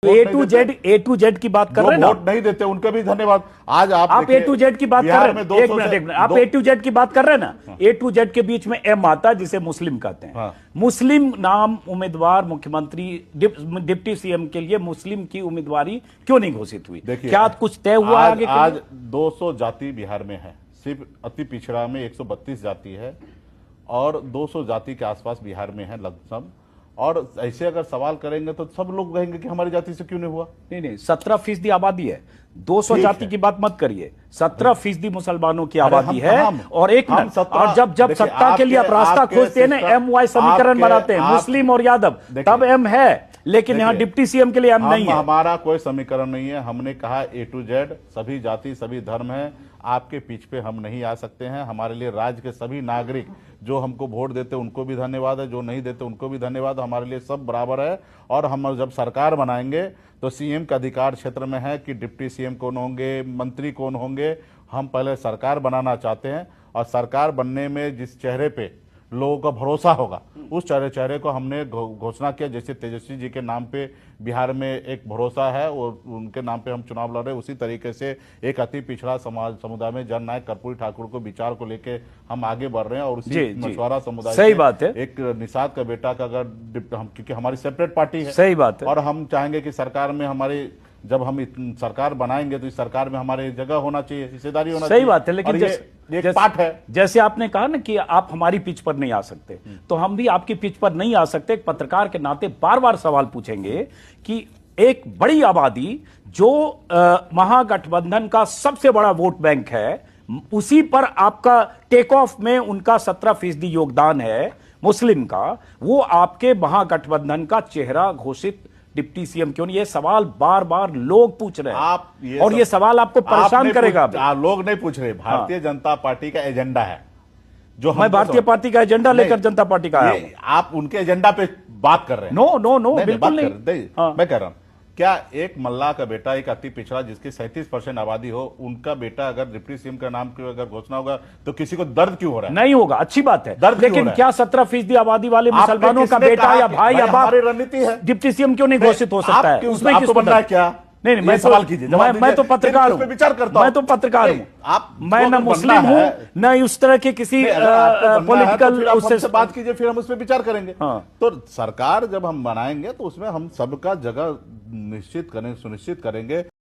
A to Z की बात कर रहे हैं ना, वोट नहीं देते उनका भी धन्यवाद। आज आप A to Z की बात कर रहे हैं, एक मिनट, आप A to Z की बात कर रहे हैं ना, A to Z के बीच में M आता है जिसे मुस्लिम कहते हैं। हाँ। मुस्लिम नाम उम्मीदवार मुख्यमंत्री डिप्टी सीएम के लिए मुस्लिम की उम्मीदवारी क्यों नहीं घोषित हुई? क्या कुछ तय हुआ आगे? आज 200 जाति बिहार में है, सिर्फ अति पिछड़ा में 132 जाति है और 200 जाति के आसपास बिहार में है लगभग। और ऐसे अगर सवाल करेंगे तो सब लोग कहेंगे कि हमारी जाति से क्यों नहीं हुआ। नहीं, 17% आबादी है, 200 जाति की बात मत करिए, 17% मुसलमानों की आबादी है। और एक मिनट, और जब सत्ता के लिए आप रास्ता खोजते हैं ना, MY समीकरण बनाते हैं, मुस्लिम और यादव, तब M है, लेकिन यहाँ डिप्टी सीएम के लिए M नहीं है। हमारा कोई समीकरण नहीं है। हमने कहा A to Z सभी जाति सभी धर्म है, आपके पीछ पे हम नहीं आ सकते हैं। हमारे लिए राज्य के सभी नागरिक जो हमको वोट देते उनको भी धन्यवाद है, जो नहीं देते उनको भी धन्यवाद। हमारे लिए सब बराबर है। और हम जब सरकार बनाएंगे तो सीएम का अधिकार क्षेत्र में है कि डिप्टी सीएम कौन होंगे, मंत्री कौन होंगे। हम पहले सरकार बनाना चाहते हैं और सरकार बनने में जिस चेहरे पे लोगों का भरोसा होगा उस चेहरे को हमने घोषणा किया। जैसे तेजस्वी जी के नाम पे बिहार में एक भरोसा है और उनके नाम पे हम चुनाव लड़ रहे हैं, उसी तरीके से एक अति पिछड़ा समुदाय में जननायक कर्पूरी ठाकुर को विचार को लेके हम आगे बढ़ रहे हैं। और उसी मछुआरा समुदाय सही बात है, एक निषाद का बेटा का अगर हम, क्योंकि हमारी सेपरेट पार्टी है, सही बात है, और हम चाहेंगे कि सरकार में हमारे, जब हम सरकार बनाएंगे तो इस सरकार में हमारी जगह होना चाहिए, हिस्सेदारी होना चाहिए। सही बात है, लेकिन एक पार्ट है। जैसे आपने कहा ना कि आप हमारी पिच पर नहीं आ सकते, तो हम भी आपकी पिच पर नहीं आ सकते। एक पत्रकार के नाते बार बार सवाल पूछेंगे कि एक बड़ी आबादी जो महागठबंधन का सबसे बड़ा वोट बैंक है, उसी पर आपका टेक ऑफ में उनका 17% योगदान है मुस्लिम का, वो आपके महागठबंधन का चेहरा घोषित डिप्टी सीएम क्यों नहीं? ये सवाल बार बार लोग पूछ रहे हैं और ये सवाल आपको परेशान करेगा। लोग नहीं पूछ रहे, भारतीय जनता पार्टी का एजेंडा है जो मैं भारतीय पार्टी का एजेंडा लेकर जनता पार्टी का आया हूं। आप उनके एजेंडा पे बात कर रहे हैं। नो बिल्कुल नहीं। मैं कह रहा हूं, क्या एक मल्लाह का बेटा, एक अति पिछड़ा जिसकी 37% आबादी हो, उनका बेटा अगर डिप्टी सीएम का नाम की अगर घोषणा होगा तो किसी को दर्द क्यों हो रहा है? नहीं होगा, अच्छी बात है, लेकिन क्या 17% आबादी वाले मुसलमानों का बेटा या भाई या बाप रणनीति है, डिप्टी सीएम क्यों नहीं घोषित हो सकता है? उसमें किसको बनना है? क्या नहीं, मैं सवाल कीजिए, मैं तो पत्रकार हूं, विचार करता हूं, मैं तो पत्रकार हूं, आप मैं ना मुस्लिम हूं ना उस तरह के किसी पॉलिटिकल उससे बात कीजिए, फिर हम उस पर विचार करेंगे। तो सरकार जब हम बनाएंगे तो उसमें हम सबका जगह निश्चित करें, सुनिश्चित करेंगे।